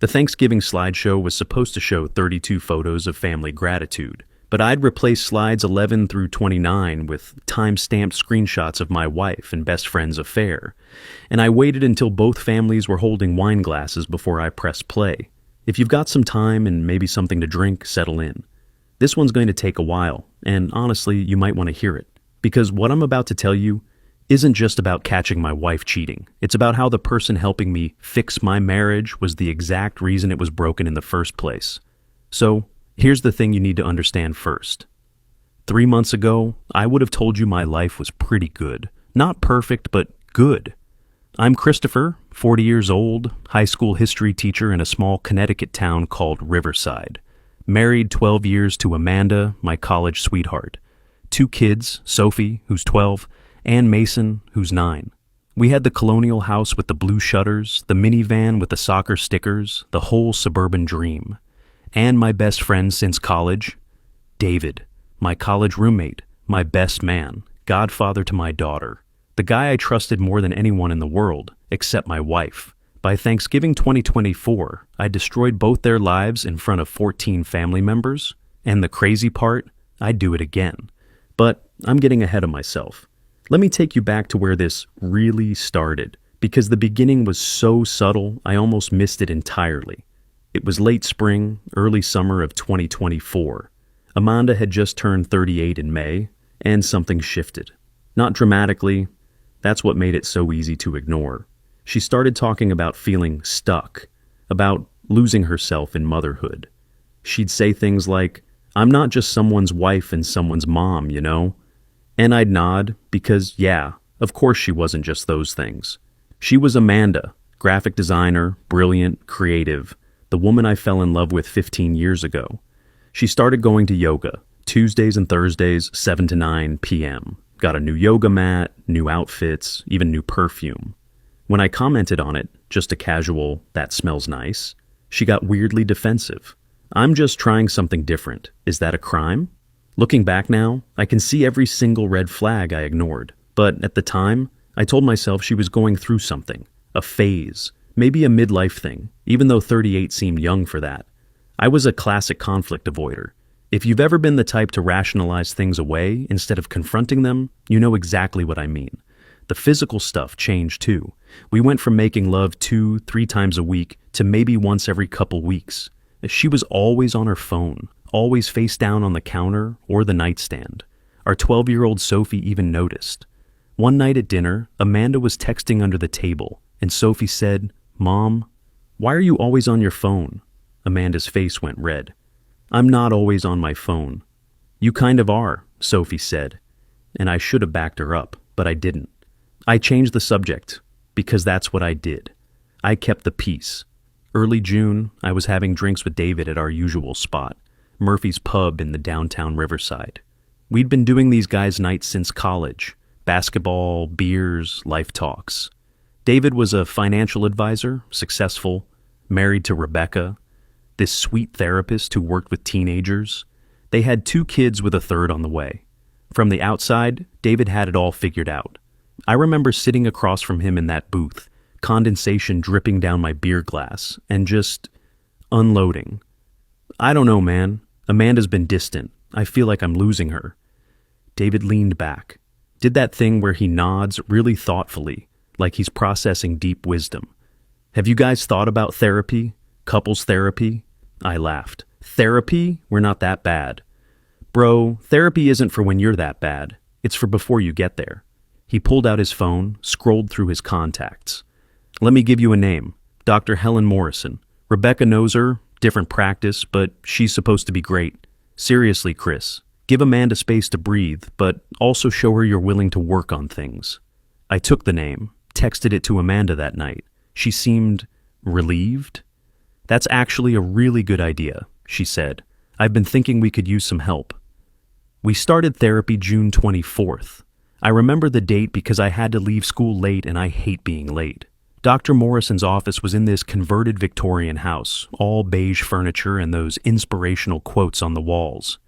The Thanksgiving slideshow was supposed to show 32 photos of family gratitude, but I'd replace slides 11 through 29 with time-stamped screenshots of my wife and best friend's affair, and I waited until both families were holding wine glasses before I pressed play. If you've got some time and maybe something to drink, settle in. This one's going to take a while, and honestly, you might want to hear it, because what I'm about to tell you isn't just about catching my wife cheating. It's about how the person helping me fix my marriage was the exact reason it was broken in the first place. So, here's the thing you need to understand first. 3 months ago, I would have told you my life was pretty good. Not perfect, but good. I'm Christopher, 40 years old, high school history teacher in a small Connecticut town called Riverside. Married 12 years to Amanda, my college sweetheart. 2 kids, Sophie, who's 12, and Mason, who's 9. We had the colonial house with the blue shutters, the minivan with the soccer stickers, the whole suburban dream. And my best friend since college, David, my college roommate, my best man, godfather to my daughter, the guy I trusted more than anyone in the world, except my wife. By Thanksgiving 2024, I destroyed both their lives in front of 14 family members, and the crazy part, I'd do it again. But I'm getting ahead of myself. Let me take you back to where this really started, because the beginning was so subtle I almost missed it entirely. It was late spring, early summer of 2024. Amanda had just turned 38 in May, and something shifted. Not dramatically, that's what made it so easy to ignore. She started talking about feeling stuck, about losing herself in motherhood. She'd say things like, "I'm not just someone's wife and someone's mom, you know?" And I'd nod, because yeah, of course she wasn't just those things. She was Amanda, graphic designer, brilliant, creative, the woman I fell in love with 15 years ago. She started going to yoga, Tuesdays and Thursdays, 7 to 9 p.m. Got a new yoga mat, new outfits, even new perfume. When I commented on it, just a casual, "that smells nice," she got weirdly defensive. "I'm just trying something different. Is that a crime?" Looking back now, I can see every single red flag I ignored. But at the time, I told myself she was going through something, a phase, maybe a midlife thing, even though 38 seemed young for that. I was a classic conflict avoider. If you've ever been the type to rationalize things away instead of confronting them, you know exactly what I mean. The physical stuff changed too. We went from making love 2-3 times a week to maybe once every couple weeks. She was always on her phone, always face down on the counter or the nightstand. Our 12-year-old Sophie even noticed. One night at dinner, Amanda was texting under the table, and Sophie said, "Mom, why are you always on your phone?" Amanda's face went red. "I'm not always on my phone." "You kind of are," Sophie said, and I should have backed her up, but I didn't. I changed the subject, because that's what I did. I kept the peace. Early June, I was having drinks with David at our usual spot, Murphy's Pub in the downtown Riverside. We'd been doing these guys' nights since college. Basketball, beers, life talks. David was a financial advisor, successful, married to Rebecca, this sweet therapist who worked with teenagers. They had 2 kids with a third on the way. From the outside, David had it all figured out. I remember sitting across from him in that booth, condensation dripping down my beer glass, and just unloading. "I don't know, man. Amanda's been distant. I feel like I'm losing her." David leaned back, did that thing where he nods really thoughtfully, like he's processing deep wisdom. "Have you guys thought about therapy? Couples therapy?" I laughed. "Therapy? We're not that bad." "Bro, therapy isn't for when you're that bad. It's for before you get there." He pulled out his phone, scrolled through his contacts. "Let me give you a name. Dr. Helen Morrison. Rebecca knows her, different practice, but she's supposed to be great. Seriously, Chris, give Amanda space to breathe, but also show her you're willing to work on things." I took the name, texted it to Amanda that night. She seemed relieved. "That's actually a really good idea," she said. "I've been thinking we could use some help." We started therapy June 24th. I remember the date because I had to leave school late and I hate being late. Dr. Morrison's office was in this converted Victorian house, all beige furniture and those inspirational quotes on the walls.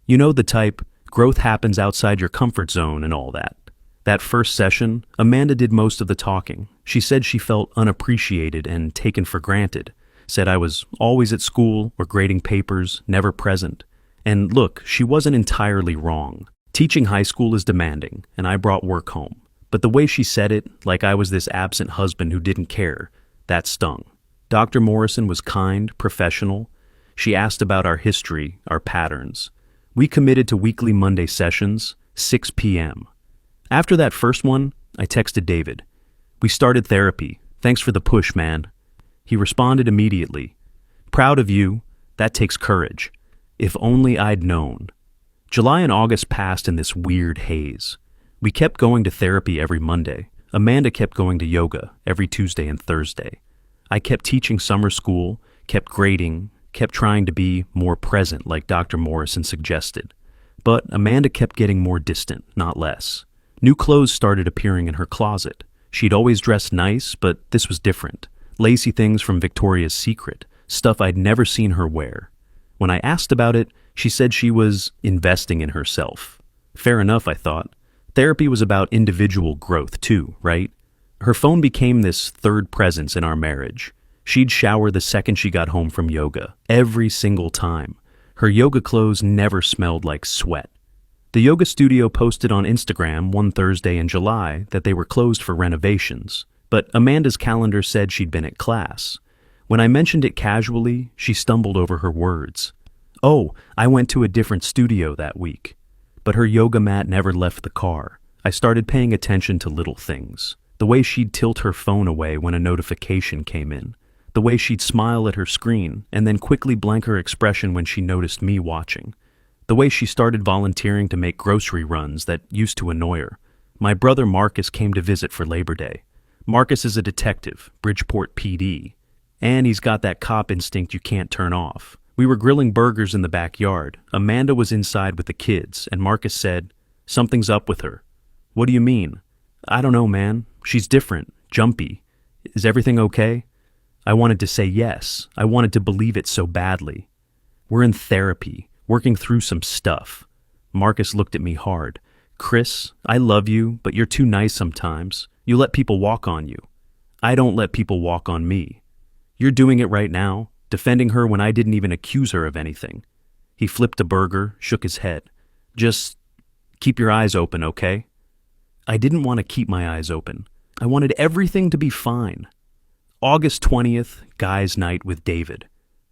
You know the type, growth happens outside your comfort zone and all that. That first session, Amanda did most of the talking. She said she felt unappreciated and taken for granted. said I was always at school or grading papers, never present. And look, she wasn't entirely wrong. Teaching high school is demanding, and I brought work home. But the way she said it, like I was this absent husband who didn't care, that stung. Dr. Morrison was kind, professional. She asked about our history, our patterns. We committed to weekly Monday sessions, 6 p.m. After that first one, I texted David. We started therapy. Thanks for the push, man. He responded immediately. Proud of you. That takes courage. If only I'd known. July and August passed in this weird haze. We kept going to therapy every Monday. Amanda kept going to yoga every Tuesday and Thursday. I kept teaching summer school, kept grading, kept trying to be more present like Dr. Morrison suggested. But Amanda kept getting more distant, not less. New clothes started appearing in her closet. She'd always dressed nice, but this was different. Lacy things from Victoria's Secret, stuff I'd never seen her wear. When I asked about it, she said she was investing in herself. Fair enough, I thought. Therapy was about individual growth too, right? Her phone became this third presence in our marriage. She'd shower the second she got home from yoga, every single time. Her yoga clothes never smelled like sweat. The yoga studio posted on Instagram one Thursday in July that they were closed for renovations, but Amanda's calendar said she'd been at class. When I mentioned it casually, she stumbled over her words. Oh, I went to a different studio that week. But her yoga mat never left the car. I started paying attention to little things. The way she'd tilt her phone away when a notification came in. The way she'd smile at her screen and then quickly blank her expression when she noticed me watching. The way she started volunteering to make grocery runs that used to annoy her. My brother Marcus came to visit for Labor Day. Marcus is a detective, Bridgeport PD. And he's got that cop instinct you can't turn off. We were grilling burgers in the backyard. Amanda was inside with the kids, and Marcus said, "Something's up with her." "What do you mean?" "I don't know, man. She's different, jumpy. Is everything okay?" I wanted to say yes. I wanted to believe it so badly. We're in therapy, working through some stuff. Marcus looked at me hard. "Chris, I love you, but you're too nice sometimes. You let people walk on you." "I don't let people walk on me." "You're doing it right now, defending her when I didn't even accuse her of anything." He flipped a burger, shook his head. "Just keep your eyes open, okay?" I didn't want to keep my eyes open. I wanted everything to be fine. August 20th, guys' night with David.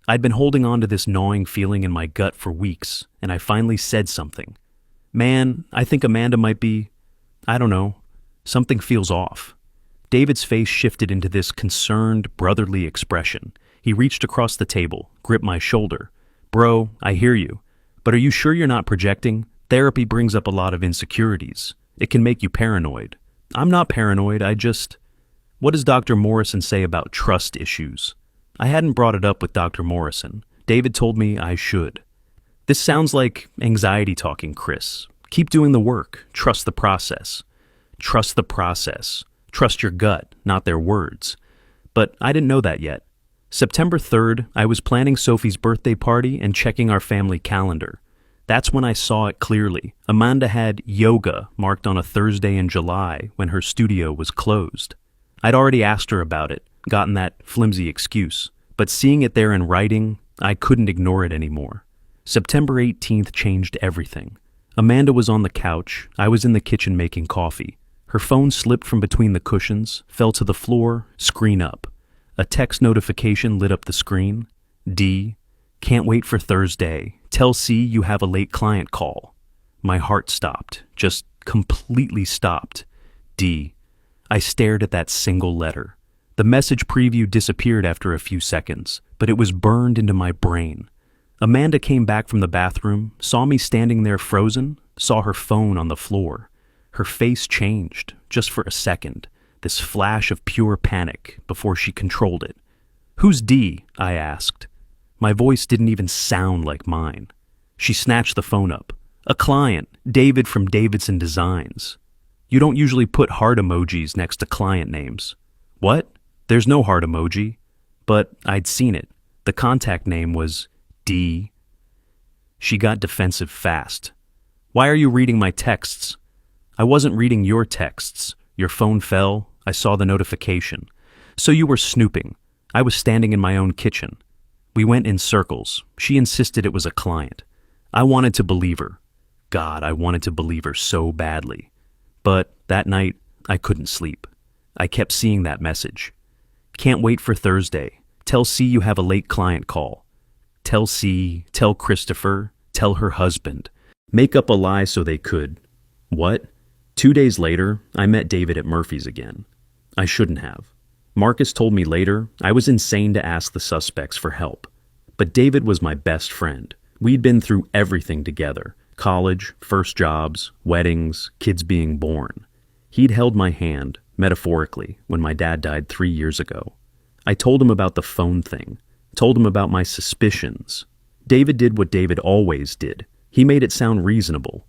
I'd been holding on to this gnawing feeling in my gut for weeks, and I finally said something. "Man, I think Amanda might be, I don't know, something feels off." David's face shifted into this concerned, brotherly expression. He reached across the table, gripped my shoulder. "Bro, I hear you. But are you sure you're not projecting? Therapy brings up a lot of insecurities. It can make you paranoid." "I'm not paranoid, What does Dr. Morrison say about trust issues?" I hadn't brought it up with Dr. Morrison. David told me I should. "This sounds like anxiety talking, Chris. Keep doing the work. Trust the process." Trust the process. Trust your gut, not their words. But I didn't know that yet. September 3rd, I was planning Sophie's birthday party and checking our family calendar. That's when I saw it clearly. Amanda had yoga marked on a Thursday in July when her studio was closed. I'd already asked her about it, gotten that flimsy excuse, but seeing it there in writing, I couldn't ignore it anymore. September 18th changed everything. Amanda was on the couch. I was in the kitchen making coffee. Her phone slipped from between the cushions, fell to the floor, screen up. A text notification lit up the screen. D. Can't wait for Thursday. Tell C you have a late client call. My heart stopped, just completely stopped. D. I stared at that single letter. The message preview disappeared after a few seconds, but it was burned into my brain. Amanda came back from the bathroom, saw me standing there frozen, saw her phone on the floor. Her face changed, just for a second, this flash of pure panic before she controlled it. "Who's D?" I asked. My voice didn't even sound like mine. She snatched the phone up. "A client, David from Davidson Designs." "You don't usually put heart emojis next to client names." "What? There's no heart emoji." But I'd seen it. The contact name was D. She got defensive fast. "Why are you reading my texts?" "I wasn't reading your texts. Your phone fell. I saw the notification." "So you were snooping." I was standing in my own kitchen. We went in circles. She insisted it was a client. I wanted to believe her. God, I wanted to believe her so badly. But that night, I couldn't sleep. I kept seeing that message. Can't wait for Thursday. Tell C you have a late client call. Tell C, tell Christopher, tell her husband. Make up a lie so they could. What? 2 days later, I met David at Murphy's again. I shouldn't have. Marcus told me later I was insane to ask the suspects for help. But David was my best friend. We'd been through everything together. College, first jobs, weddings, kids being born. He'd held my hand, metaphorically, when my dad died 3 years ago. I told him about the phone thing. Told him about my suspicions. David did what David always did. He made it sound reasonable.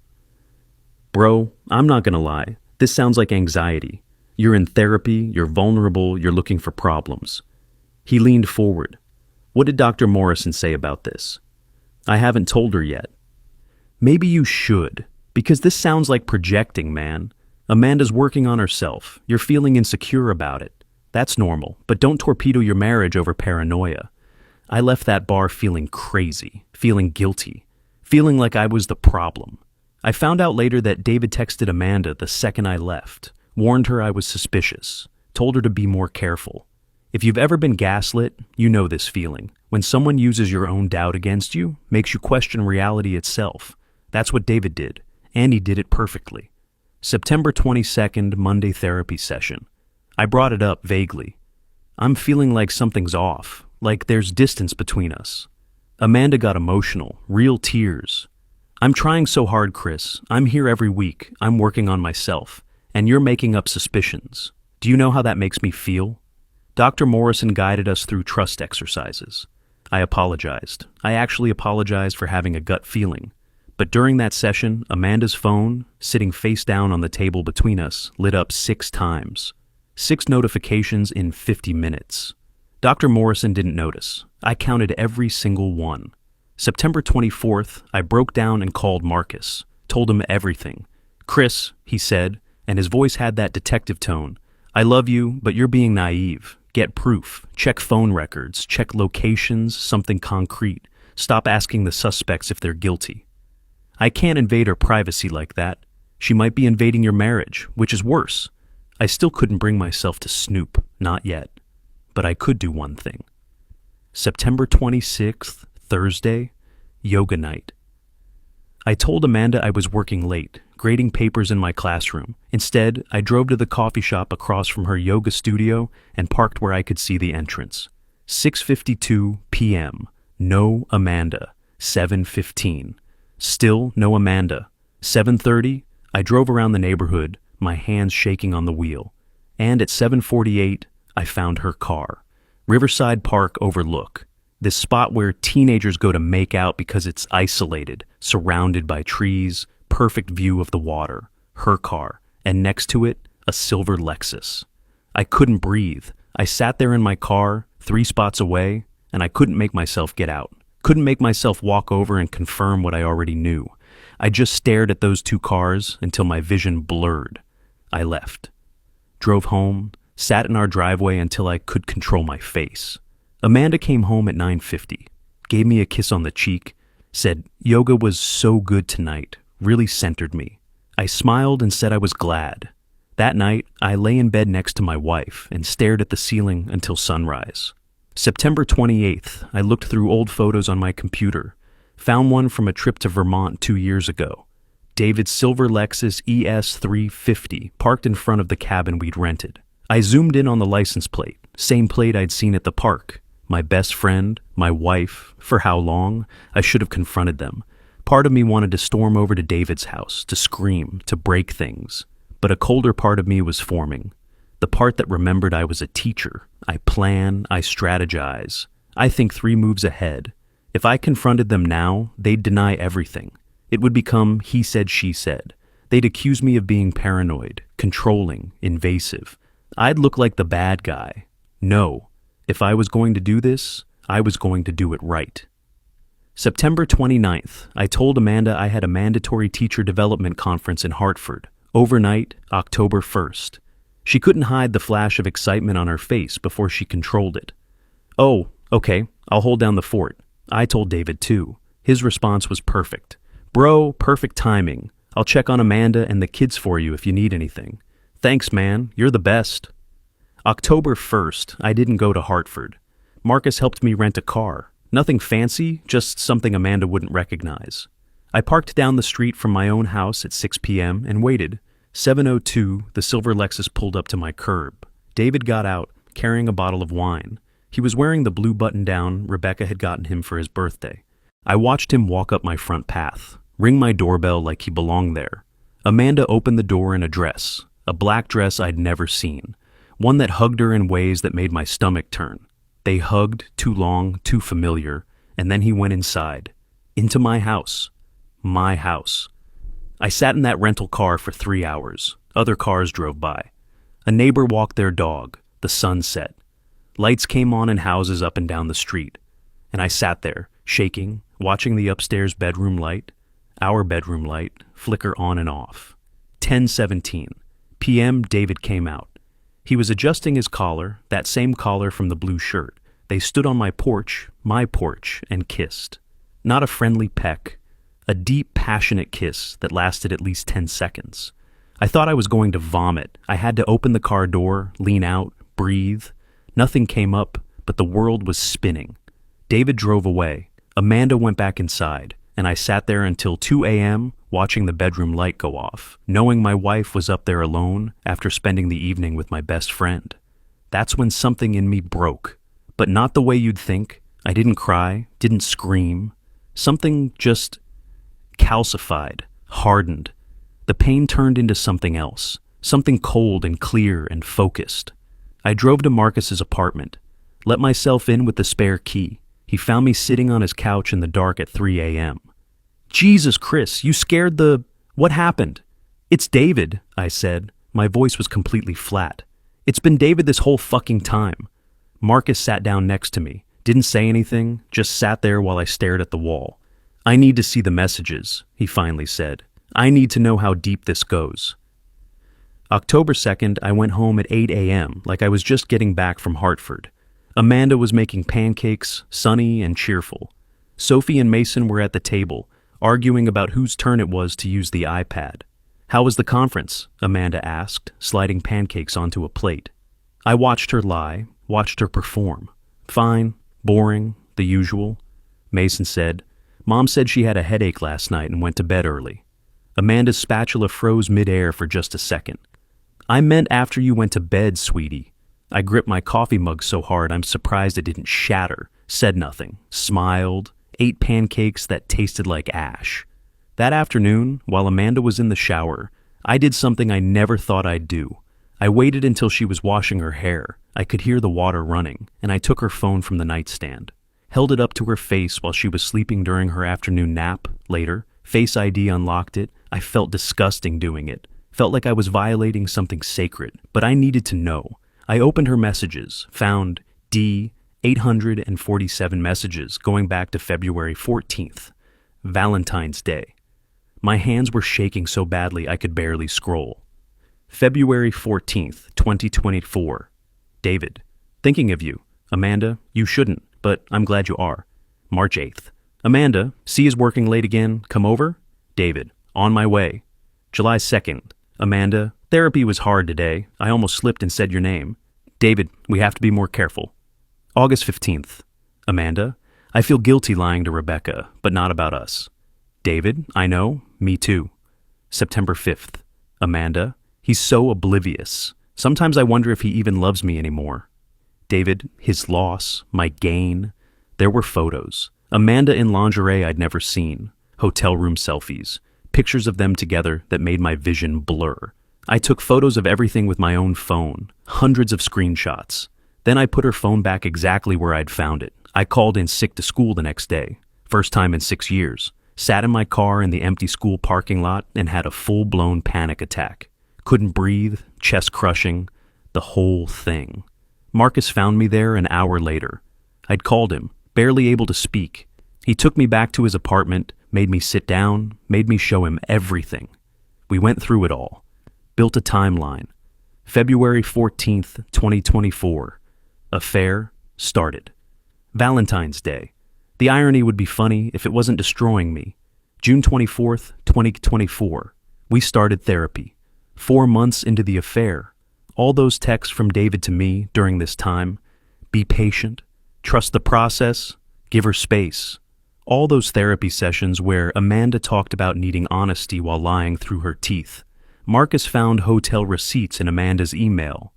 Bro, I'm not gonna lie. This sounds like anxiety. You're in therapy, you're vulnerable, you're looking for problems. He leaned forward. What did Dr. Morrison say about this? I haven't told her yet. Maybe you should, because this sounds like projecting, man. Amanda's working on herself. You're feeling insecure about it. That's normal, but don't torpedo your marriage over paranoia. I left that bar feeling crazy, feeling guilty, feeling like I was the problem. I found out later that David texted Amanda the second I left, warned her I was suspicious, told her to be more careful. If you've ever been gaslit, you know this feeling. When someone uses your own doubt against you, makes you question reality itself. That's what David did, and he did it perfectly. September 22nd, Monday therapy session. I brought it up vaguely. I'm feeling like something's off, like there's distance between us. Amanda got emotional, real tears. I'm trying so hard, Chris. I'm here every week. I'm working on myself. And you're making up suspicions. Do you know how that makes me feel? Dr. Morrison guided us through trust exercises. I apologized. I actually apologized for having a gut feeling. But during that session, Amanda's phone, sitting face down on the table between us, lit up 6 times. 6 notifications in 50 minutes. Dr. Morrison didn't notice. I counted every single one. September 24th, I broke down and called Marcus. Told him everything. Chris, he said, and his voice had that detective tone. I love you, but you're being naive. Get proof. Check phone records. Check locations, something concrete. Stop asking the suspects if they're guilty. I can't invade her privacy like that. She might be invading your marriage, which is worse. I still couldn't bring myself to snoop, not yet. But I could do one thing. September 26th, Thursday, yoga night. I told Amanda I was working late, grading papers in my classroom. Instead, I drove to the coffee shop across from her yoga studio and parked where I could see the entrance. 6:52 p.m. No Amanda. 7:15. Still no Amanda. 7:30, I drove around the neighborhood, my hands shaking on the wheel. And at 7:48, I found her car. Riverside Park Overlook. This spot where teenagers go to make out because it's isolated, surrounded by trees, perfect view of the water. Her car. And next to it, a silver Lexus. I couldn't breathe. I sat there in my car, 3 spots away, and I couldn't make myself get out. Couldn't make myself walk over and confirm what I already knew. I just stared at those 2 cars until my vision blurred. I left. Drove home, sat in our driveway until I could control my face. Amanda came home at 9:50, gave me a kiss on the cheek, said, "Yoga was so good tonight, really centered me." I smiled and said I was glad. That night, I lay in bed next to my wife and stared at the ceiling until sunrise. September 28th, I looked through old photos on my computer, found one from a trip to Vermont 2 years ago. David's silver Lexus ES350 parked in front of the cabin we'd rented. I zoomed in on the license plate, same plate I'd seen at the park. My best friend, my wife, for how long? I should have confronted them. Part of me wanted to storm over to David's house, to scream, to break things. But a colder part of me was forming. The part that remembered I was a teacher. I plan, I strategize. I think 3 moves ahead. If I confronted them now, they'd deny everything. It would become he said, she said. They'd accuse me of being paranoid, controlling, invasive. I'd look like the bad guy. No. If I was going to do this, I was going to do it right. September 29th, I told Amanda I had a mandatory teacher development conference in Hartford. Overnight, October 1st. She couldn't hide the flash of excitement on her face before she controlled it. Oh, okay, I'll hold down the fort. I told David too. His response was perfect. Bro, perfect timing. I'll check on Amanda and the kids for you if you need anything. Thanks, man. You're the best. October 1st, I didn't go to Hartford. Marcus helped me rent a car. Nothing fancy, just something Amanda wouldn't recognize. I parked down the street from my own house at 6 p.m. and waited. 7:02, the silver Lexus pulled up to my curb. David got out, carrying a bottle of wine. He was wearing the blue button-down Rebecca had gotten him for his birthday. I watched him walk up my front path, ring my doorbell like he belonged there. Amanda opened the door in a dress, a black dress I'd never seen, one that hugged her in ways that made my stomach turn. They hugged, too long, too familiar, and then he went inside. Into my house. My house. I sat in that rental car for 3 hours. Other cars drove by. A neighbor walked their dog. The sun set. Lights came on in houses up and down the street. And I sat there, shaking, watching the upstairs bedroom light, our bedroom light, flicker on and off. 10:17 p.m. David came out. He was adjusting his collar, that same collar from the blue shirt. They stood on my porch, and kissed. Not a friendly peck. A deep, passionate kiss that lasted at least 10 seconds. I thought I was going to vomit. I had to open the car door, lean out, breathe. Nothing came up, but the world was spinning. David drove away. Amanda went back inside, and I sat there until 2 a.m. watching the bedroom light go off, knowing my wife was up there alone after spending the evening with my best friend. That's when something in me broke, but not the way you'd think. I didn't cry, didn't scream. Something just calcified, hardened. The pain turned into something else, something cold and clear and focused. I drove to Marcus's apartment, let myself in with the spare key. He found me sitting on his couch in the dark at 3 a.m. Jesus, Chris, you scared the... What happened? It's David, I said. My voice was completely flat. It's been David this whole fucking time. Marcus sat down next to me, didn't say anything, just sat there while I stared at the wall. I need to see the messages, he finally said. I need to know how deep this goes. October 2nd, I went home at 8 a.m. like I was just getting back from Hartford. Amanda was making pancakes, sunny and cheerful. Sophie and Mason were at the table, arguing about whose turn it was to use the iPad. How was the conference? Amanda asked, sliding pancakes onto a plate. I watched her lie, watched her perform. Fine, boring, the usual. Mason said, Mom said she had a headache last night and went to bed early. Amanda's spatula froze midair for just a second. I meant after you went to bed, sweetie. I gripped my coffee mug so hard I'm surprised it didn't shatter, said nothing, smiled, ate pancakes that tasted like ash. That afternoon, while Amanda was in the shower, I did something I never thought I'd do. I waited until she was washing her hair. I could hear the water running, and I took her phone from the nightstand. Held it up to her face while she was sleeping during her afternoon nap. Later, Face ID unlocked it. I felt disgusting doing it. Felt like I was violating something sacred, but I needed to know. I opened her messages, found 847 messages going back to February 14th, Valentine's Day. My hands were shaking so badly I could barely scroll. February 14th, 2024. David, thinking of you. Amanda, you shouldn't, but I'm glad you are. March 8th. Amanda, C is working late again. Come over? David, on my way. July 2nd. Amanda, therapy was hard today. I almost slipped and said your name. David, we have to be more careful. August 15th. Amanda, I feel guilty lying to Rebecca, but not about us. David, I know. Me too. September 5th. Amanda, he's so oblivious. Sometimes I wonder if he even loves me anymore. David, his loss, my gain. There were photos. Amanda in lingerie I'd never seen. Hotel room selfies. Pictures of them together that made my vision blur. I took photos of everything with my own phone. Hundreds of screenshots. Then I put her phone back exactly where I'd found it. I called in sick to school the next day. First time in 6 years. Sat in my car in the empty school parking lot and had a full-blown panic attack. Couldn't breathe, chest crushing, the whole thing. Marcus found me there an hour later. I'd called him, barely able to speak. He took me back to his apartment, made me sit down, made me show him everything. We went through it all. Built a timeline. February 14th, 2024. Affair started. Valentine's Day. The irony would be funny if it wasn't destroying me. June 24th, 2024. We started therapy. 4 months into the affair. All those texts from David to me during this time. Be patient. Trust the process. Give her space. All those therapy sessions where Amanda talked about needing honesty while lying through her teeth. Marcus found hotel receipts in Amanda's email.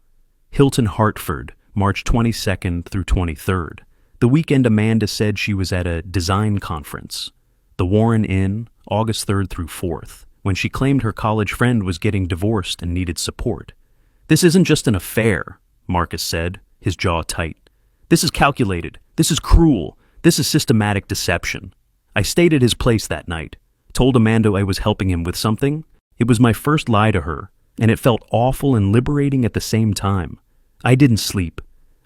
Hilton Hartford, March 22nd through 23rd. The weekend Amanda said she was at a design conference. The Warren Inn, August 3rd through 4th, when she claimed her college friend was getting divorced and needed support. This isn't just an affair, Marcus said, his jaw tight. This is calculated. This is cruel. This is systematic deception. I stayed at his place that night, told Amanda I was helping him with something. It was my first lie to her, and it felt awful and liberating at the same time. I didn't sleep.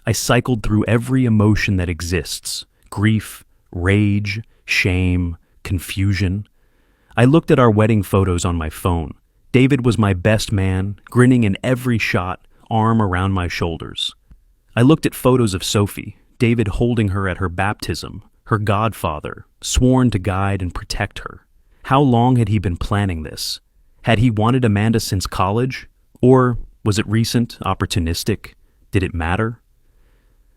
I cycled through every emotion that exists: grief, rage, shame, confusion. I looked at our wedding photos on my phone. David was my best man, grinning in every shot, arm around my shoulders. I looked at photos of Sophie, David holding her at her baptism, her godfather, sworn to guide and protect her. How long had he been planning this? Had he wanted Amanda since college? Or was it recent, opportunistic? Did it matter?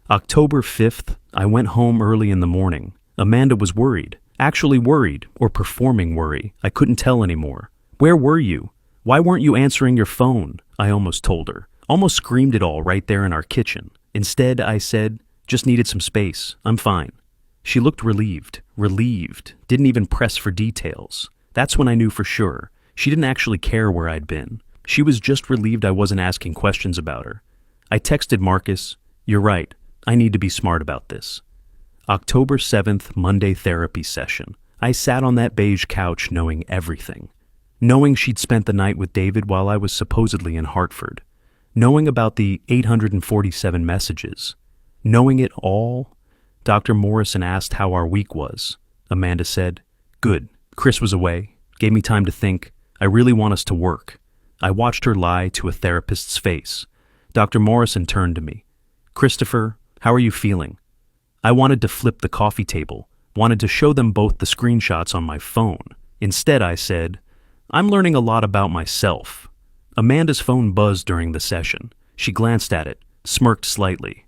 October 5th, I went home early in the morning. Amanda was worried. Actually worried, or performing worry. I couldn't tell anymore. Where were you? Why weren't you answering your phone? I almost told her. Almost screamed it all right there in our kitchen. Instead, I said, just needed some space. I'm fine. She looked relieved, didn't even press for details. That's when I knew for sure. She didn't actually care where I'd been. She was just relieved I wasn't asking questions about her. I texted Marcus, "You're right. I need to be smart about this." October 7th, Monday therapy session. I sat on that beige couch knowing everything. Knowing she'd spent the night with David while I was supposedly in Hartford. Knowing about the 847 messages. Knowing it all. Dr. Morrison asked how our week was. Amanda said, "Good. Chris was away. Gave me time to think. I really want us to work." I watched her lie to a therapist's face. Dr. Morrison turned to me. "Christopher, how are you feeling?" I wanted to flip the coffee table, wanted to show them both the screenshots on my phone. Instead, I said, "I'm learning a lot about myself." Amanda's phone buzzed during the session. She glanced at it, smirked slightly.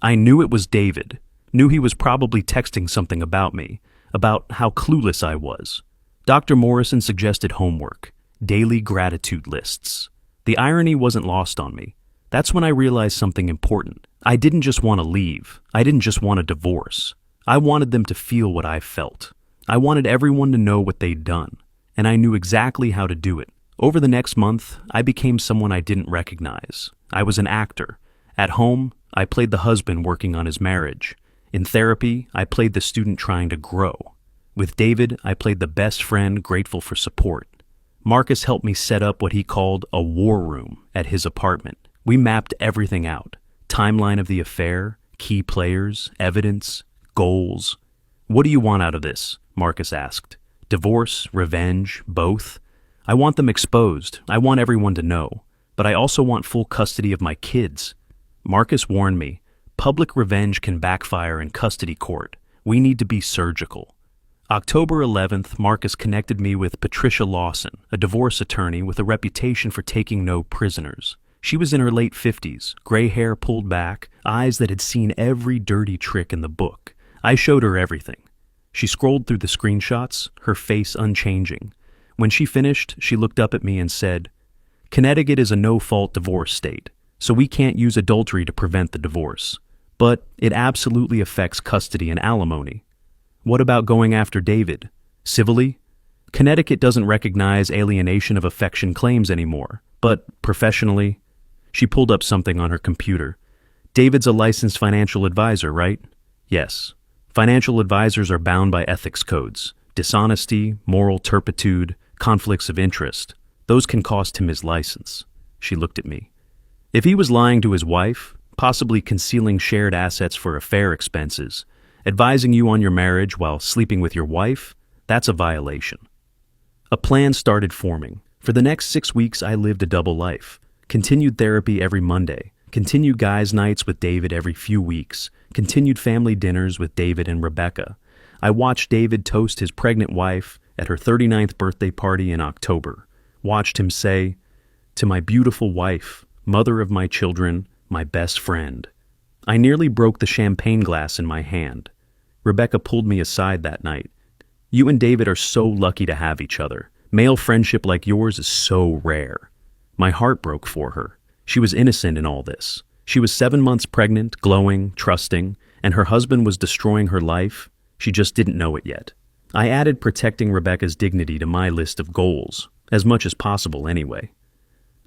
I knew it was David, knew he was probably texting something about me, about how clueless I was. Dr. Morrison suggested homework, daily gratitude lists. The irony wasn't lost on me. That's when I realized something important. I didn't just want to leave. I didn't just want a divorce. I wanted them to feel what I felt. I wanted everyone to know what they'd done, and I knew exactly how to do it. Over the next month, I became someone I didn't recognize. I was an actor. At home, I played the husband working on his marriage. In therapy, I played the student trying to grow. With David, I played the best friend grateful for support. Marcus helped me set up what he called a war room at his apartment. We mapped everything out. Timeline of the affair, key players, evidence, goals. "What do you want out of this?" Marcus asked. "Divorce, revenge, both?" "I want them exposed. I want everyone to know. But I also want full custody of my kids." Marcus warned me, public revenge can backfire in custody court. We need to be surgical. October 11th, Marcus connected me with Patricia Lawson, a divorce attorney with a reputation for taking no prisoners. She was in her late 50s, gray hair pulled back, eyes that had seen every dirty trick in the book. I showed her everything. She scrolled through the screenshots, her face unchanging. When she finished, she looked up at me and said, "Connecticut is a no-fault divorce state, so we can't use adultery to prevent the divorce. But it absolutely affects custody and alimony. What about going after David? Civilly? Connecticut doesn't recognize alienation of affection claims anymore, but professionally?" She pulled up something on her computer. "David's a licensed financial advisor, right?" "Yes. Financial advisors are bound by ethics codes. Dishonesty, moral turpitude, conflicts of interest. Those can cost him his license." She looked at me. "If he was lying to his wife, possibly concealing shared assets for affair expenses, advising you on your marriage while sleeping with your wife, that's a violation." A plan started forming. For the next 6 weeks, I lived a double life. Continued therapy every Monday. Continued guys' nights with David every few weeks. Continued family dinners with David and Rebecca. I watched David toast his pregnant wife at her 39th birthday party in October. Watched him say, "To my beautiful wife, mother of my children, my best friend." I nearly broke the champagne glass in my hand. Rebecca pulled me aside that night. "You and David are so lucky to have each other. Male friendship like yours is so rare." My heart broke for her. She was innocent in all this. She was 7 months pregnant, glowing, trusting, and her husband was destroying her life. She just didn't know it yet. I added protecting Rebecca's dignity to my list of goals, as much as possible anyway.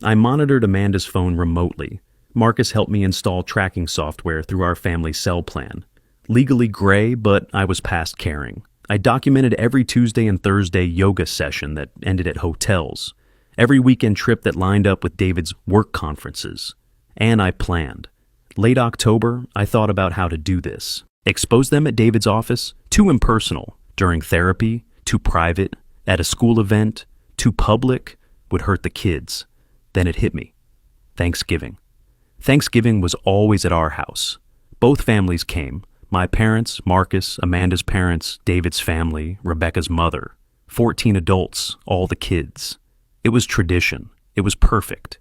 I monitored Amanda's phone remotely. Marcus helped me install tracking software through our family cell plan. Legally gray, but I was past caring. I documented every Tuesday and Thursday yoga session that ended at hotels, every weekend trip that lined up with David's work conferences. And I planned. Late October, I thought about how to do this. Expose them at David's office? Too impersonal. During therapy? Too private. At a school event? Too public? Would hurt the kids. Then it hit me. Thanksgiving. Thanksgiving was always at our house. Both families came. My parents, Marcus, Amanda's parents, David's family, Rebecca's mother. 14 adults, all the kids. It was tradition. It was perfect.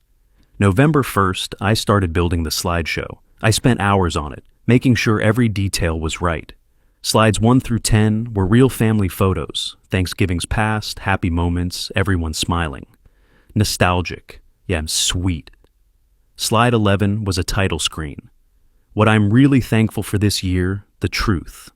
November 1st, I started building the slideshow. I spent hours on it, making sure every detail was right. Slides 1 through 10 were real family photos, Thanksgivings past, happy moments, everyone smiling. Nostalgic. Yeah, sweet. Slide 11 was a title screen. What I'm really thankful for this year, the truth.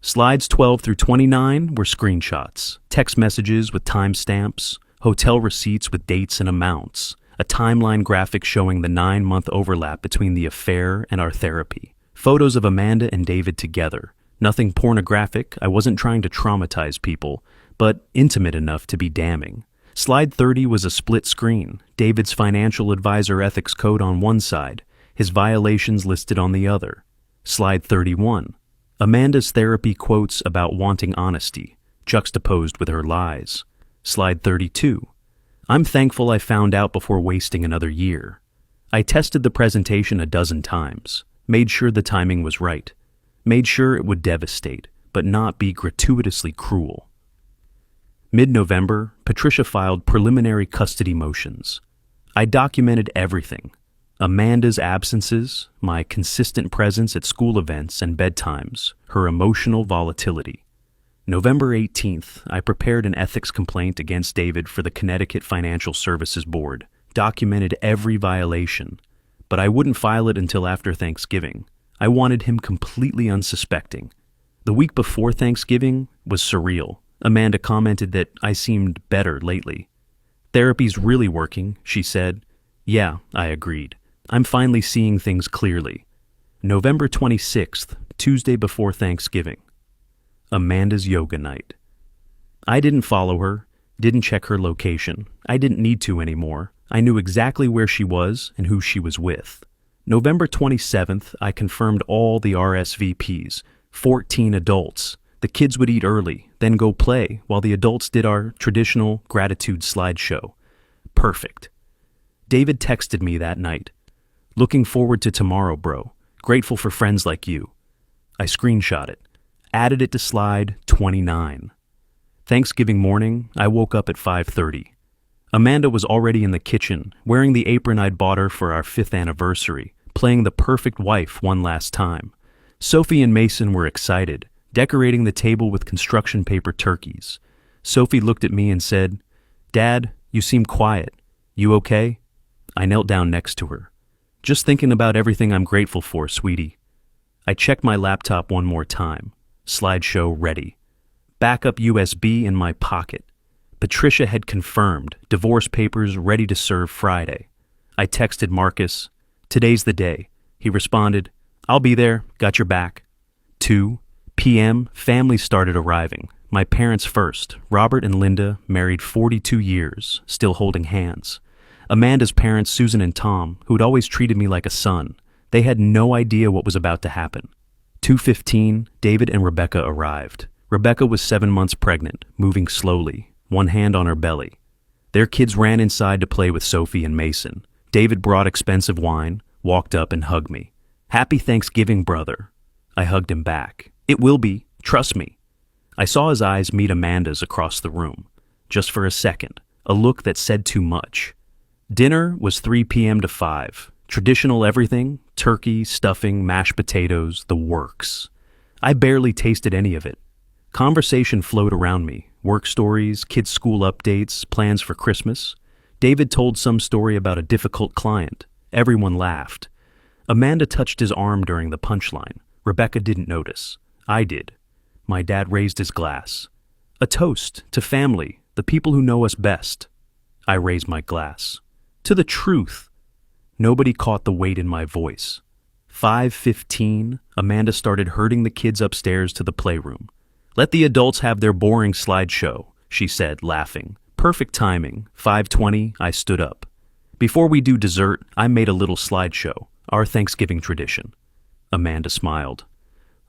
Slides 12 through 29 were screenshots, text messages with timestamps, hotel receipts with dates and amounts, a timeline graphic showing the 9-month overlap between the affair and our therapy, photos of Amanda and David together. Nothing pornographic, I wasn't trying to traumatize people, but intimate enough to be damning. Slide 30 was a split screen, David's financial advisor ethics code on one side, his violations listed on the other. Slide 31. Amanda's therapy quotes about wanting honesty, juxtaposed with her lies. Slide 32. I'm thankful I found out before wasting another year. I tested the presentation a dozen times, made sure the timing was right, made sure it would devastate, but not be gratuitously cruel. Mid-November, Patricia filed preliminary custody motions. I documented everything. Amanda's absences, my consistent presence at school events and bedtimes, her emotional volatility. November 18th, I prepared an ethics complaint against David for the Connecticut Financial Services Board, documented every violation, but I wouldn't file it until after Thanksgiving. I wanted him completely unsuspecting. The week before Thanksgiving was surreal. Amanda commented that I seemed better lately. "Therapy's really working," she said. Yeah, I agreed. I'm finally seeing things clearly. November 26th, Tuesday before Thanksgiving. Amanda's yoga night. I didn't follow her, didn't check her location. I didn't need to anymore. I knew exactly where she was and who she was with. November 27th, I confirmed all the RSVPs, 14 adults. The kids would eat early, then go play, while the adults did our traditional gratitude slideshow. Perfect. David texted me that night. "Looking forward to tomorrow, bro. Grateful for friends like you." I screenshot it, added it to slide 29. Thanksgiving morning, I woke up at 5:30. Amanda was already in the kitchen, wearing the apron I'd bought her for our 5th anniversary, playing the perfect wife one last time. Sophie and Mason were excited, decorating the table with construction paper turkeys. Sophie looked at me and said, "Dad, you seem quiet. You okay?" I knelt down next to her. "Just thinking about everything I'm grateful for, sweetie." I checked my laptop one more time. Slideshow ready. Backup USB in my pocket. Patricia had confirmed, divorce papers ready to serve Friday. I texted Marcus, "Today's the day." He responded, "I'll be there, got your back." 2 p.m., family started arriving. My parents first, Robert and Linda, married 42 years, still holding hands. Amanda's parents, Susan and Tom, who'd always treated me like a son. They had no idea what was about to happen. 2:15, David and Rebecca arrived. Rebecca was 7 months pregnant, moving slowly, one hand on her belly. Their kids ran inside to play with Sophie and Mason. David brought expensive wine, walked up and hugged me. "Happy Thanksgiving, brother." I hugged him back. "It will be. Trust me." I saw his eyes meet Amanda's across the room. Just for a second, a look that said too much. Dinner was 3 p.m. to 5. Traditional everything, turkey, stuffing, mashed potatoes, the works. I barely tasted any of it. Conversation flowed around me. Work stories, kids' school updates, plans for Christmas. David told some story about a difficult client. Everyone laughed. Amanda touched his arm during the punchline. Rebecca didn't notice. I did. My dad raised his glass. "A toast to family, the people who know us best." I raised my glass. "To the truth." Nobody caught the weight in my voice. 5:15, Amanda started herding the kids upstairs to the playroom. "Let the adults have their boring slideshow," she said, laughing. Perfect timing. 5:20, I stood up. "Before we do dessert, I made a little slideshow, our Thanksgiving tradition." Amanda smiled.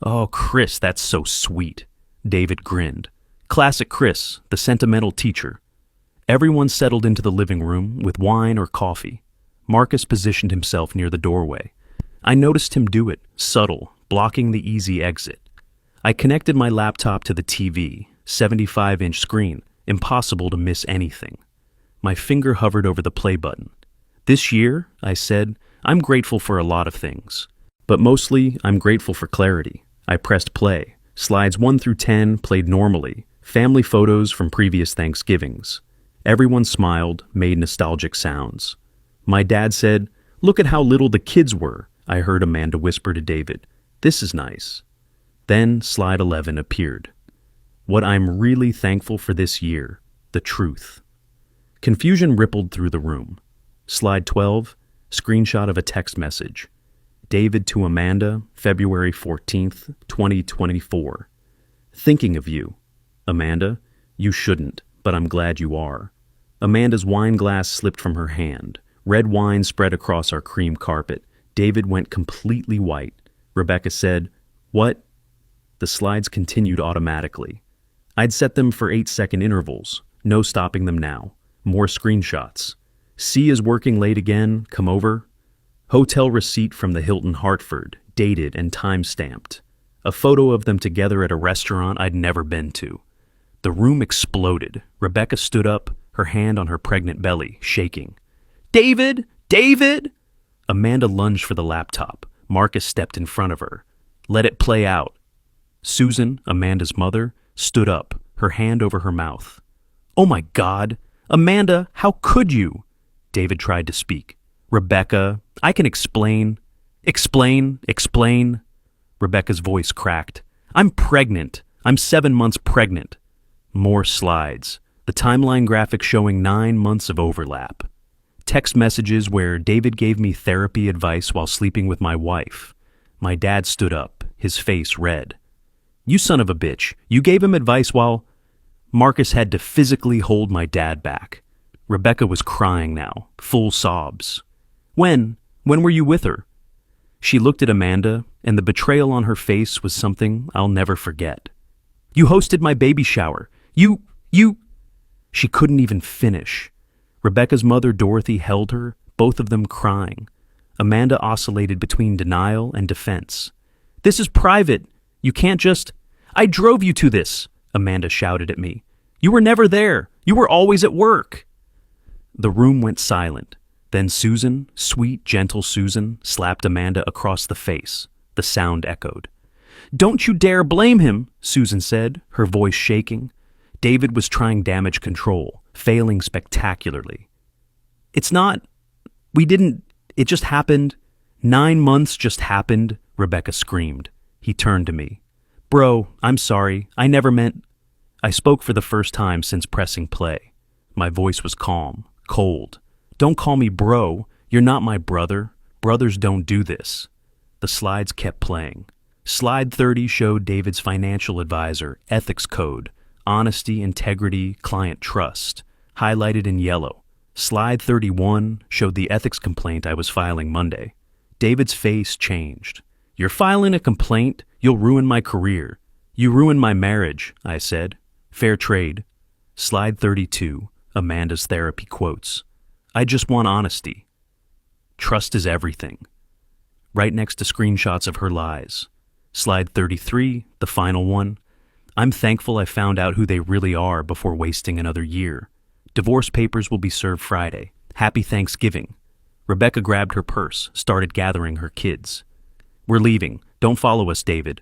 "Oh, Chris, that's so sweet." David grinned. Classic Chris, the sentimental teacher. Everyone settled into the living room with wine or coffee. Marcus positioned himself near the doorway. I noticed him do it, subtle, blocking the easy exit. I connected my laptop to the TV, 75-inch screen, impossible to miss anything. My finger hovered over the play button. "This year," I said, "I'm grateful for a lot of things. But mostly, I'm grateful for clarity." I pressed play. Slides 1 through 10 played normally, family photos from previous Thanksgivings. Everyone smiled, made nostalgic sounds. My dad said, "Look at how little the kids were," I heard Amanda whisper to David. "This is nice." Then slide 11 appeared. What I'm really thankful for this year, the truth. Confusion rippled through the room. Slide 12, screenshot of a text message. David to Amanda, February 14th, 2024. "Thinking of you. Amanda, you shouldn't, but I'm glad you are." Amanda's wine glass slipped from her hand. Red wine spread across our cream carpet. David went completely white. Rebecca said, "What?" The slides continued automatically. I'd set them for 8-second intervals. No stopping them now. More screenshots. "C is working late again. Come over." Hotel receipt from the Hilton Hartford, dated and time-stamped. A photo of them together at a restaurant I'd never been to. The room exploded. Rebecca stood up, her hand on her pregnant belly, shaking. "David! David!" Amanda lunged for the laptop. Marcus stepped in front of her. "Let it play out." Susan, Amanda's mother, stood up, her hand over her mouth. "Oh my God! Amanda, how could you?" David tried to speak. "Rebecca, I can explain." Explain. Rebecca's voice cracked. "I'm pregnant. I'm 7 months pregnant." More slides. The timeline graphic showing 9 months of overlap. Text messages where David gave me therapy advice while sleeping with my wife. My dad stood up, his face red. "You son of a bitch, you gave him advice while—" Marcus had to physically hold my dad back. Rebecca was crying now, full sobs. When were you with her?" She looked at Amanda, and the betrayal on her face was something I'll never forget. "You hosted my baby shower. You... She couldn't even finish. Rebecca's mother, Dorothy, held her, both of them crying. Amanda oscillated between denial and defense. "This is private. You can't just—" "I drove you to this," Amanda shouted at me. "You were never there. You were always at work." The room went silent. Then Susan, sweet, gentle Susan, slapped Amanda across the face. The sound echoed. "Don't you dare blame him," Susan said, her voice shaking. David was trying damage control, failing spectacularly. "It's not... We didn't... It just happened. 9 months just happened," Rebecca screamed. He turned to me. "Bro, I'm sorry. I never meant..." I spoke for the first time since pressing play. My voice was calm, cold. "Don't call me bro. You're not my brother. Brothers don't do this." The slides kept playing. Slide 30 showed David's financial advisor, ethics code, honesty, integrity, client trust, highlighted in yellow. Slide 31 showed the ethics complaint I was filing Monday. David's face changed. "You're filing a complaint? You'll ruin my career." "You ruined my marriage," I said. "Fair trade." Slide 32, Amanda's therapy quotes. "I just want honesty." Trust is everything. right next to screenshots of her lies. Slide 33, the final one. I'm thankful I found out who they really are before wasting another year. Divorce papers will be served Friday. Happy Thanksgiving. Rebecca grabbed her purse, started gathering her kids. We're leaving. Don't follow us, David.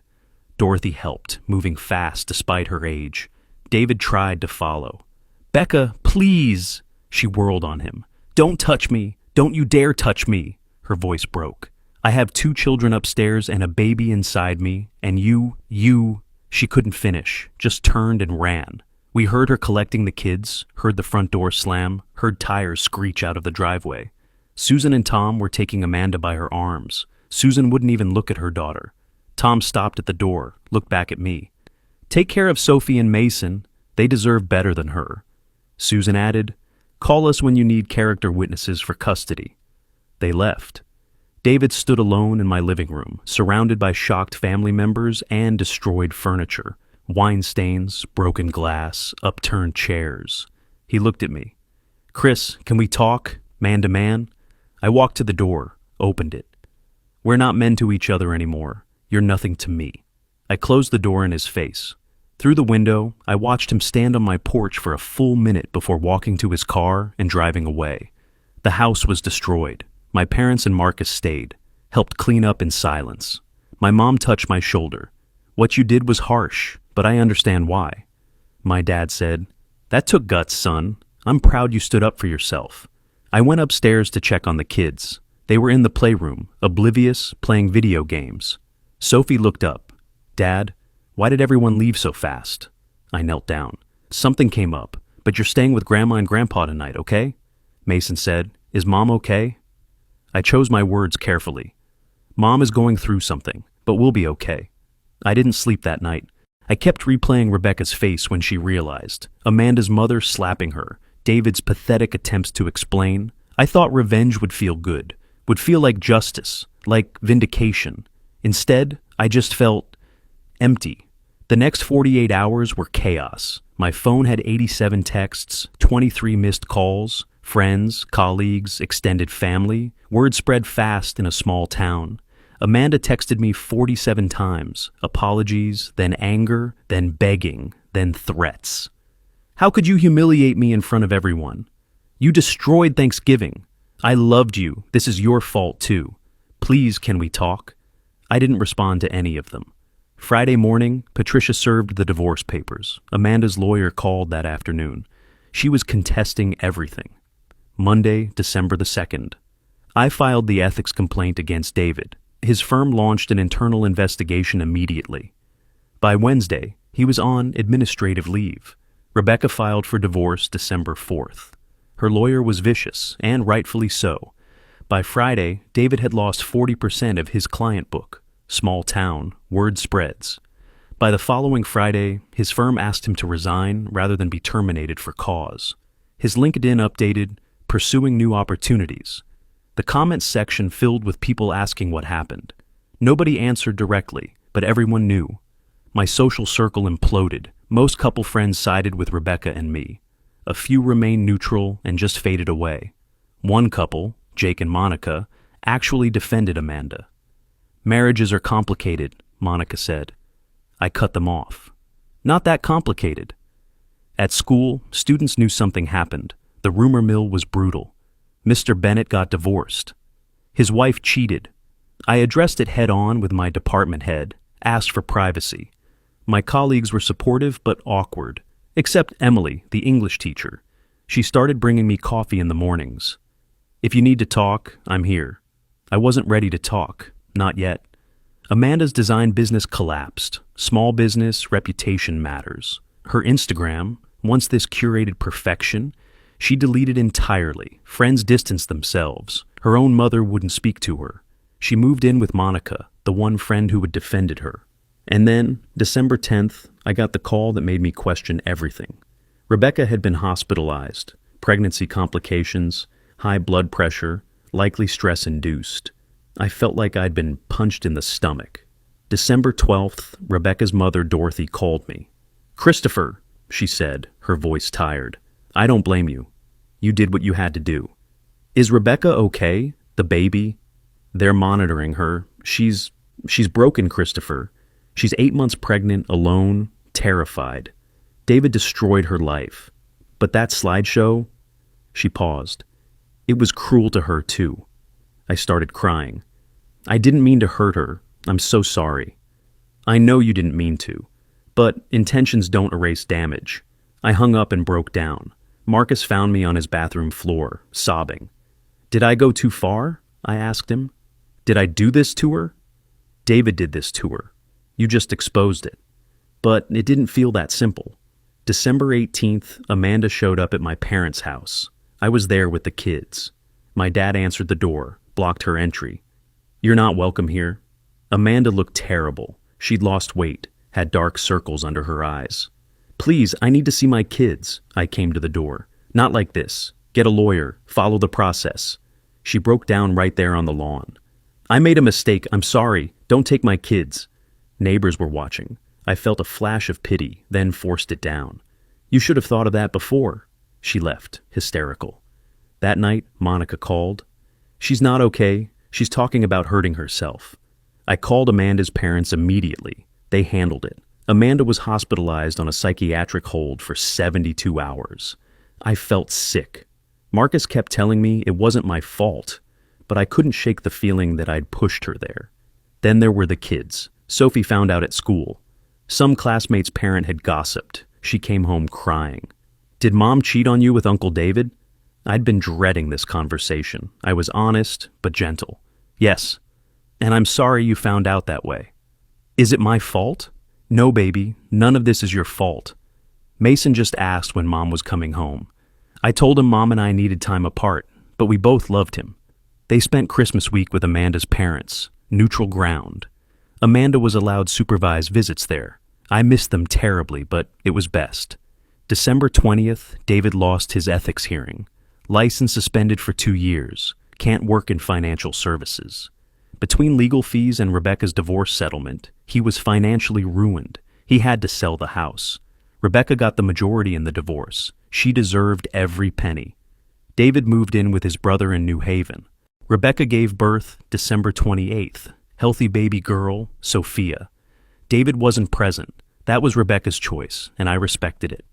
Dorothy helped, moving fast despite her age. David tried to follow. Becca, please! She whirled on him. Don't touch me! Don't you dare touch me! Her voice broke. I have 2 children upstairs and a baby inside me, and you... She couldn't finish, just turned and ran. We heard her collecting the kids, heard the front door slam, heard tires screech out of the driveway. Susan and Tom were taking Amanda by her arms. Susan wouldn't even look at her daughter. Tom stopped at the door, looked back at me. Take care of Sophie and Mason. They deserve better than her. Susan added, call us when you need character witnesses for custody. They left. David stood alone in my living room, surrounded by shocked family members and destroyed furniture, wine stains, broken glass, upturned chairs. He looked at me. Chris, can we talk, man to man? I walked to the door, opened it. We're not men to each other anymore. You're nothing to me. I closed the door in his face. Through the window, I watched him stand on my porch for a full minute before walking to his car and driving away. The house was destroyed. My parents and Marcus stayed, helped clean up in silence. My mom touched my shoulder. What you did was harsh, but I understand why. My dad said, that took guts, son. I'm proud you stood up for yourself. I went upstairs to check on the kids. They were in the playroom, oblivious, playing video games. Sophie looked up. Dad, why did everyone leave so fast? I knelt down. Something came up, but you're staying with Grandma and Grandpa tonight, okay? Mason said, is Mom okay? I chose my words carefully. Mom is going through something, but we'll be okay. I didn't sleep that night. I kept replaying Rebecca's face when she realized. Amanda's mother slapping her. David's pathetic attempts to explain. I thought revenge would feel good, would feel like justice, like vindication. Instead, I just felt empty. The next 48 hours were chaos. My phone had 87 texts, 23 missed calls, friends, colleagues, extended family. Word spread fast in a small town. Amanda texted me 47 times, apologies, then anger, then begging, then threats. How could you humiliate me in front of everyone? You destroyed Thanksgiving. I loved you. This is your fault too. Please, can we talk? I didn't respond to any of them. Friday morning, Patricia served the divorce papers. Amanda's lawyer called that afternoon. She was contesting everything. Monday, December the 2nd. I filed the ethics complaint against David. His firm launched an internal investigation immediately. By Wednesday, he was on administrative leave. Rebecca filed for divorce December 4th. Her lawyer was vicious, and rightfully so. By Friday, David had lost 40% of his client book. Small town, word spreads. By the following Friday, his firm asked him to resign rather than be terminated for cause. His LinkedIn updated, pursuing new opportunities. The comments section filled with people asking what happened. Nobody answered directly, but everyone knew. My social circle imploded. Most couple friends sided with Rebecca and me. A few remained neutral and just faded away. One couple, Jake and Monica, actually defended Amanda. Marriages are complicated, Monica said. I cut them off. Not that complicated. At school, students knew something happened. The rumor mill was brutal. Mr. Bennett got divorced. His wife cheated. I addressed it head-on with my department head, asked for privacy. My colleagues were supportive but awkward, except Emily, the English teacher. She started bringing me coffee in the mornings. If you need to talk, I'm here. I wasn't ready to talk, not yet. Amanda's design business collapsed. Small business, reputation matters. Her Instagram, once this curated perfection, she deleted entirely. Friends distanced themselves. Her own mother wouldn't speak to her. She moved in with Monica, the one friend who had defended her. And then, December 10th, I got the call that made me question everything. Rebecca had been hospitalized, pregnancy complications, high blood pressure, likely stress-induced. I felt like I'd been punched in the stomach. December 12th, Rebecca's mother, Dorothy, called me. "Christopher," she said, her voice tired, "I don't blame you. You did what you had to do. Is Rebecca okay? The baby?" They're monitoring her. She's broken, Christopher. She's 8 months pregnant, alone, terrified. David destroyed her life. But that slideshow, she paused. It was cruel to her, too. I started crying. I didn't mean to hurt her. I'm so sorry. I know you didn't mean to. But intentions don't erase damage. I hung up and broke down. Marcus found me on his bathroom floor, sobbing. Did I go too far? I asked him. Did I do this to her? David did this to her. You just exposed it. But it didn't feel that simple. December 18th, Amanda showed up at my parents' house. I was there with the kids. My dad answered the door, blocked her entry. You're not welcome here. Amanda looked terrible. She'd lost weight, had dark circles under her eyes. Please, I need to see my kids. I came to the door. Not like this. Get a lawyer. Follow the process. She broke down right there on the lawn. I made a mistake. I'm sorry. Don't take my kids. Neighbors were watching. I felt a flash of pity, then forced it down. You should have thought of that before. She left, hysterical. That night, Monica called. She's not okay. She's talking about hurting herself. I called Amanda's parents immediately. They handled it. Amanda was hospitalized on a psychiatric hold for 72 hours. I felt sick. Marcus kept telling me it wasn't my fault, but I couldn't shake the feeling that I'd pushed her there. Then there were the kids. Sophie found out at school. Some classmate's parent had gossiped. She came home crying. Did Mom cheat on you with Uncle David? I'd been dreading this conversation. I was honest, but gentle. Yes. And I'm sorry you found out that way. Is it my fault? No, baby. None of this is your fault. Mason just asked when Mom was coming home. I told him Mom and I needed time apart, but we both loved him. They spent Christmas week with Amanda's parents. Neutral ground. Amanda was allowed supervised visits there. I missed them terribly, but it was best. December 20th, David lost his ethics hearing. License suspended for 2 years. Can't work in financial services. Between legal fees and Rebecca's divorce settlement, he was financially ruined. He had to sell the house. Rebecca got the majority in the divorce. She deserved every penny. David moved in with his brother in New Haven. Rebecca gave birth December 28th. Healthy baby girl, Sophia. David wasn't present. That was Rebecca's choice, and I respected it.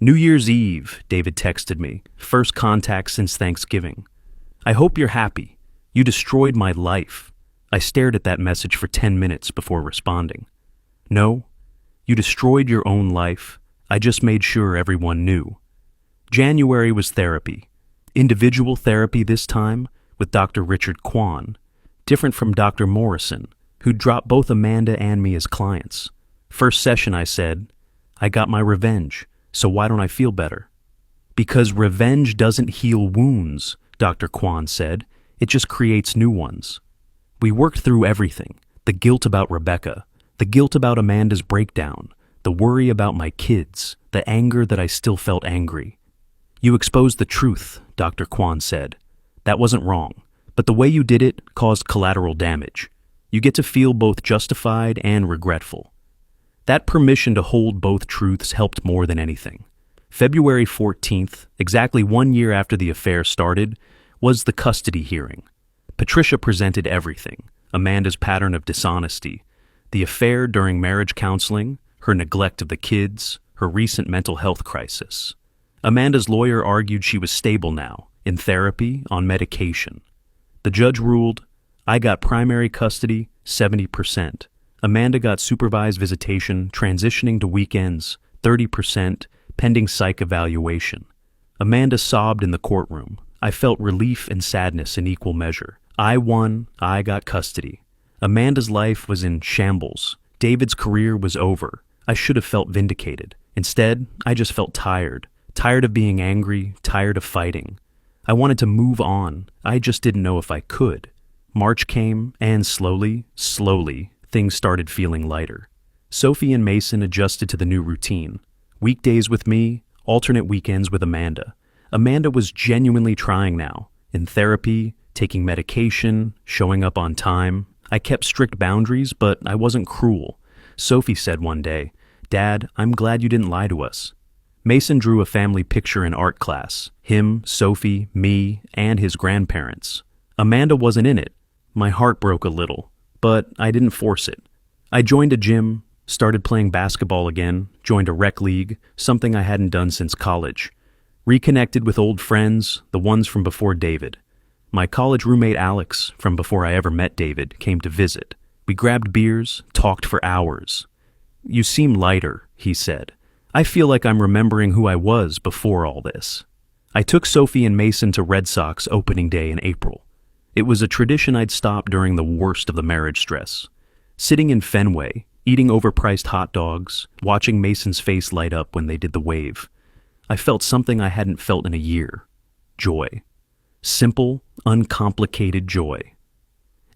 New Year's Eve, David texted me. First contact since Thanksgiving. I hope you're happy. You destroyed my life. I stared at that message for 10 minutes before responding. No, you destroyed your own life. I just made sure everyone knew. January was therapy. Individual therapy this time with Dr. Richard Kwan, different from Dr. Morrison, who dropped both Amanda and me as clients. First session I said, I got my revenge, so why don't I feel better? Because revenge doesn't heal wounds, Dr. Kwan said. It just creates new ones. We worked through everything. The guilt about Rebecca, the guilt about Amanda's breakdown, the worry about my kids, the anger that I still felt angry. You exposed the truth, Dr. Kwan said. That wasn't wrong, but the way you did it caused collateral damage. You get to feel both justified and regretful. That permission to hold both truths helped more than anything. February 14th, exactly 1 year after the affair started, was the custody hearing. Patricia presented everything: Amanda's pattern of dishonesty, the affair during marriage counseling, her neglect of the kids, her recent mental health crisis. Amanda's lawyer argued she was stable now, in therapy, on medication. The judge ruled, I got primary custody, 70%. Amanda got supervised visitation, transitioning to weekends, 30%, pending psych evaluation. Amanda sobbed in the courtroom. I felt relief and sadness in equal measure. I won, I got custody. Amanda's life was in shambles. David's career was over. I should have felt vindicated. Instead, I just felt tired. Tired of being angry, tired of fighting. I wanted to move on. I just didn't know if I could. March came, and slowly, things started feeling lighter. Sophie and Mason adjusted to the new routine. Weekdays with me, alternate weekends with Amanda. Amanda was genuinely trying now. In therapy, taking medication, showing up on time. I kept strict boundaries, but I wasn't cruel. Sophie said one day, Dad, I'm glad you didn't lie to us. Mason drew a family picture in art class. Him, Sophie, me, and his grandparents. Amanda wasn't in it. My heart broke a little, but I didn't force it. I joined a gym, started playing basketball again, joined a rec league, something I hadn't done since college. Reconnected with old friends, the ones from before David. My college roommate Alex, from before I ever met David, came to visit. We grabbed beers, talked for hours. "You seem lighter," he said. "I feel like I'm remembering who I was before all this." I took Sophie and Mason to Red Sox opening day in April. It was a tradition I'd stopped during the worst of the marriage stress. Sitting in Fenway, eating overpriced hot dogs, watching Mason's face light up when they did the wave. I felt something I hadn't felt in a year. Joy. Simple, uncomplicated joy.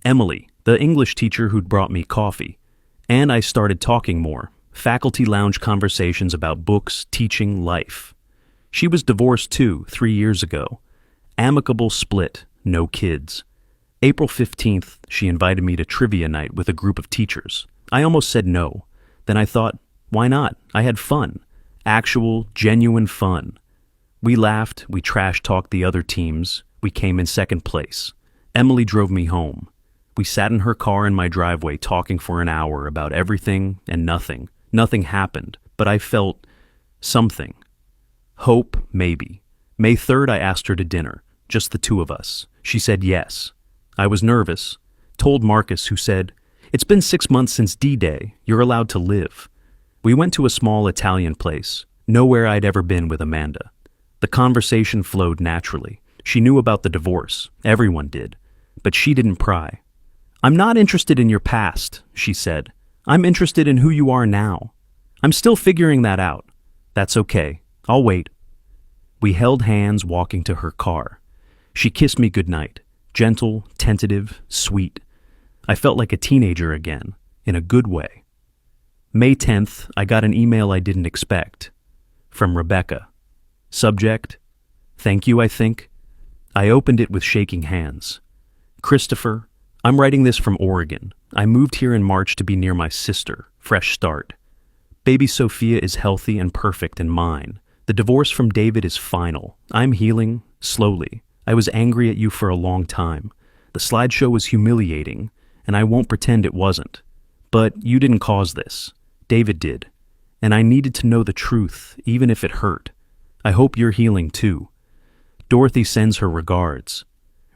Emily, the English teacher who'd brought me coffee, and I started talking more. Faculty lounge conversations about books, teaching, life. She was divorced too, 3 years ago. Amicable split, no kids. April 15th, she invited me to trivia night with a group of teachers. I almost said no. Then I thought, why not? I had fun. Actual, genuine fun. We laughed, we trash-talked the other teams. We came in second place. Emily drove me home. We sat in her car in my driveway talking for an hour about everything and nothing. Nothing happened, but I felt something. Hope, maybe. May 3rd, I asked her to dinner, just the two of us. She said yes. I was nervous. Told Marcus, who said, "It's been 6 months since D-Day. You're allowed to live." We went to a small Italian place, nowhere I'd ever been with Amanda. The conversation flowed naturally. She knew about the divorce. Everyone did. But she didn't pry. "I'm not interested in your past," she said. "I'm interested in who you are now. I'm still figuring that out." "That's okay. I'll wait." We held hands walking to her car. She kissed me goodnight. Gentle, tentative, sweet. I felt like a teenager again, in a good way. May 10th, I got an email I didn't expect. From Rebecca. Subject, "Thank you, I think." I opened it with shaking hands. "Christopher, I'm writing this from Oregon. I moved here in March to be near my sister. Fresh start. Baby Sophia is healthy and perfect and mine. The divorce from David is final. I'm healing, slowly. I was angry at you for a long time. The slideshow was humiliating, and I won't pretend it wasn't. But you didn't cause this. David did. And I needed to know the truth, even if it hurt. I hope you're healing too. Dorothy sends her regards."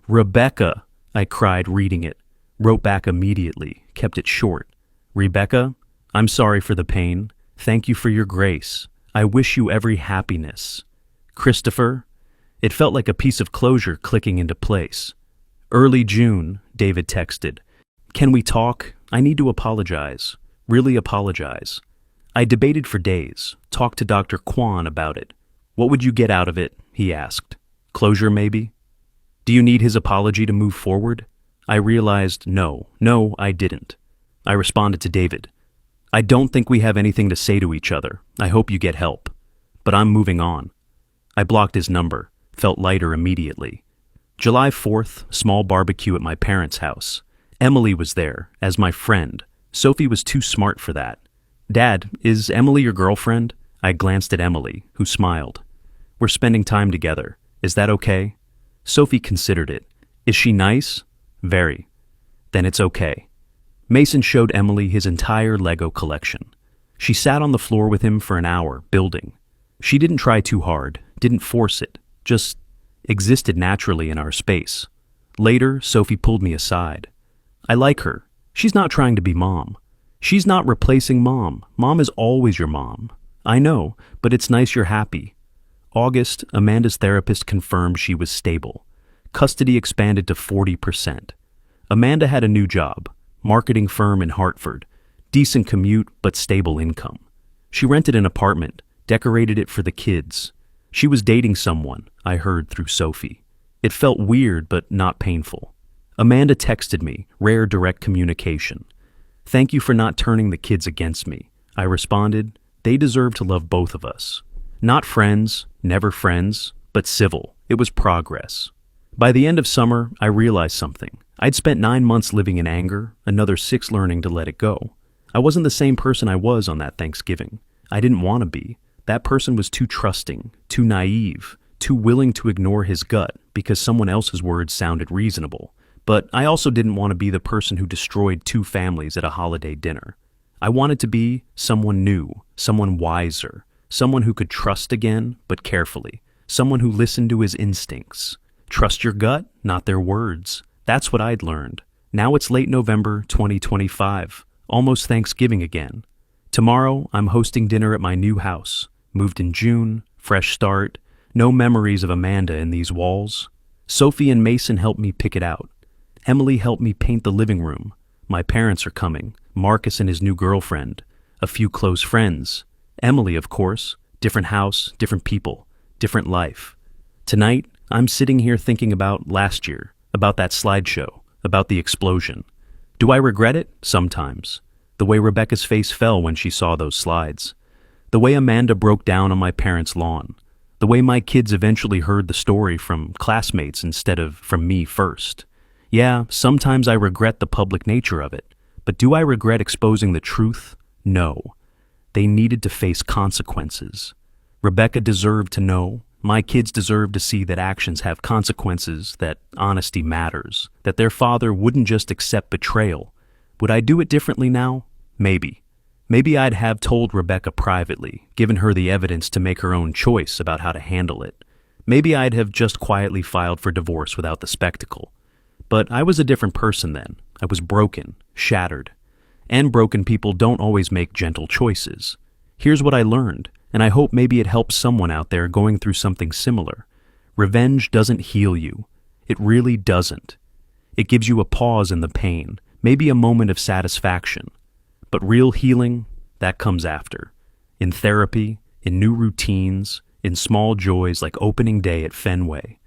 "Rebecca," I cried reading it. Wrote back immediately, kept it short. "Rebecca, I'm sorry for the pain. Thank you for your grace. I wish you every happiness. Christopher." It felt like a piece of closure clicking into place. "Early June," David texted. "Can we talk? I need to apologize. Really apologize." I debated for days, talked to Dr. Kwan about it. "What would you get out of it?" he asked. "Closure, maybe?" "Do you need his apology to move forward?" I realized no, I didn't. I responded to David. "I don't think we have anything to say to each other. I hope you get help. But I'm moving on." I blocked his number, felt lighter immediately. July 4th, small barbecue at my parents' house. Emily was there, as my friend. Sophie was too smart for that. "Dad, is Emily your girlfriend?" I glanced at Emily, who smiled. "We're spending time together. Is that okay?" Sophie considered it. "Is she nice?" "Very." "Then it's okay." Mason showed Emily his entire Lego collection. She sat on the floor with him for an hour, building. She didn't try too hard, didn't force it, just existed naturally in our space. Later, Sophie pulled me aside. "I like her. She's not trying to be mom. She's not replacing mom. Mom is always your mom. I know, but it's nice you're happy." August, Amanda's therapist confirmed she was stable. Custody expanded to 40%. Amanda had a new job, marketing firm in Hartford. Decent commute, but stable income. She rented an apartment, decorated it for the kids. She was dating someone, I heard through Sophie. It felt weird, but not painful. Amanda texted me, rare direct communication. "Thank you for not turning the kids against me." I responded, "They deserve to love both of us. Not friends, never friends, but civil." It was progress. By the end of summer, I realized something. I'd spent 9 months living in anger, another 6 learning to let it go. I wasn't the same person I was on that Thanksgiving. I didn't want to be. That person was too trusting, too naive, too willing to ignore his gut because someone else's words sounded reasonable. But I also didn't want to be the person who destroyed two families at a holiday dinner. I wanted to be someone new, someone wiser, someone who could trust again, but carefully, someone who listened to his instincts. Trust your gut, not their words. That's what I'd learned. Now it's late November 2025, almost Thanksgiving again. Tomorrow, I'm hosting dinner at my new house. Moved in June, fresh start, no memories of Amanda in these walls. Sophie and Mason helped me pick it out. Emily helped me paint the living room. My parents are coming, Marcus and his new girlfriend, a few close friends. Emily, of course, different house, different people, different life. Tonight, I'm sitting here thinking about last year, about that slideshow, about the explosion. Do I regret it? Sometimes. The way Rebecca's face fell when she saw those slides. The way Amanda broke down on my parents' lawn. The way my kids eventually heard the story from classmates instead of from me first. Yeah, sometimes I regret the public nature of it. But do I regret exposing the truth? No. They needed to face consequences. Rebecca deserved to know. My kids deserve to see that actions have consequences, that honesty matters, that their father wouldn't just accept betrayal. Would I do it differently now? Maybe. Maybe I'd have told Rebecca privately, given her the evidence to make her own choice about how to handle it. Maybe I'd have just quietly filed for divorce without the spectacle. But I was a different person then. I was broken, shattered. And broken people don't always make gentle choices. Here's what I learned, and I hope maybe it helps someone out there going through something similar. Revenge doesn't heal you. It really doesn't. It gives you a pause in the pain, maybe a moment of satisfaction. But real healing, that comes after. In therapy, in new routines, in small joys like opening day at Fenway.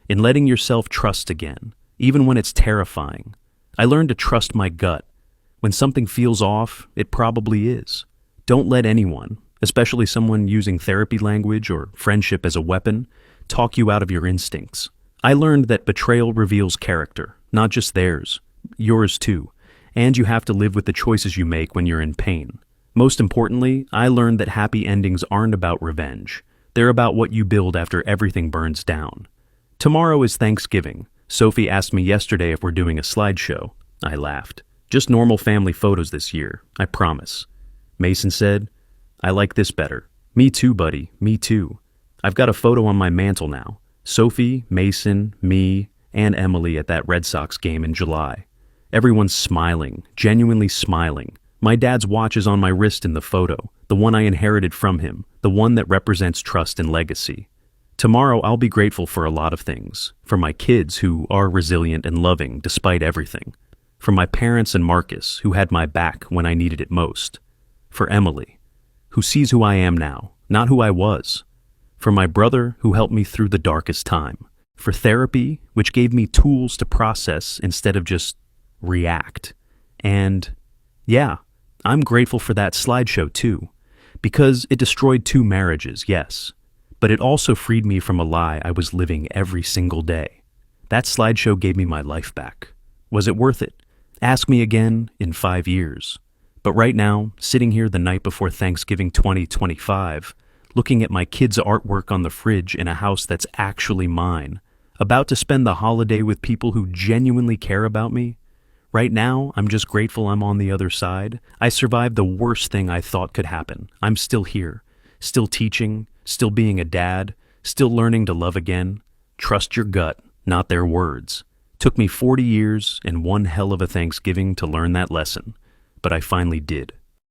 In letting yourself trust again, even when it's terrifying. I learned to trust my gut. When something feels off, it probably is. Don't let anyone, especially someone using therapy language or friendship as a weapon, talk you out of your instincts. I learned that betrayal reveals character, not just theirs, yours too, and you have to live with the choices you make when you're in pain. Most importantly, I learned that happy endings aren't about revenge. They're about what you build after everything burns down. Tomorrow is Thanksgiving. Sophie asked me yesterday if we're doing a slideshow. I laughed. Just normal family photos this year, I promise. Mason said, I like this better. Me too, buddy, me too. I've got a photo on my mantle now. Sophie, Mason, me, and Emily at that Red Sox game in July. Everyone's smiling, genuinely smiling. My dad's watch is on my wrist in the photo, the one I inherited from him, the one that represents trust and legacy. Tomorrow I'll be grateful for a lot of things. For my kids who are resilient and loving despite everything. For my parents and Marcus who had my back when I needed it most. For Emily, who sees who I am now, not who I was. For my brother who helped me through the darkest time. For therapy, which gave me tools to process instead of just react. And yeah, I'm grateful for that slideshow too. Because it destroyed two marriages, yes. But it also freed me from a lie I was living every single day. That slideshow gave me my life back. Was it worth it? Ask me again in 5 years. But right now, sitting here the night before Thanksgiving 2025, looking at my kids' artwork on the fridge in a house that's actually mine, about to spend the holiday with people who genuinely care about me, right now, I'm just grateful I'm on the other side. I survived the worst thing I thought could happen. I'm still here, still teaching, still being a dad, still learning to love again. Trust your gut, not their words. Took me 40 years and one hell of a Thanksgiving to learn that lesson, but I finally did.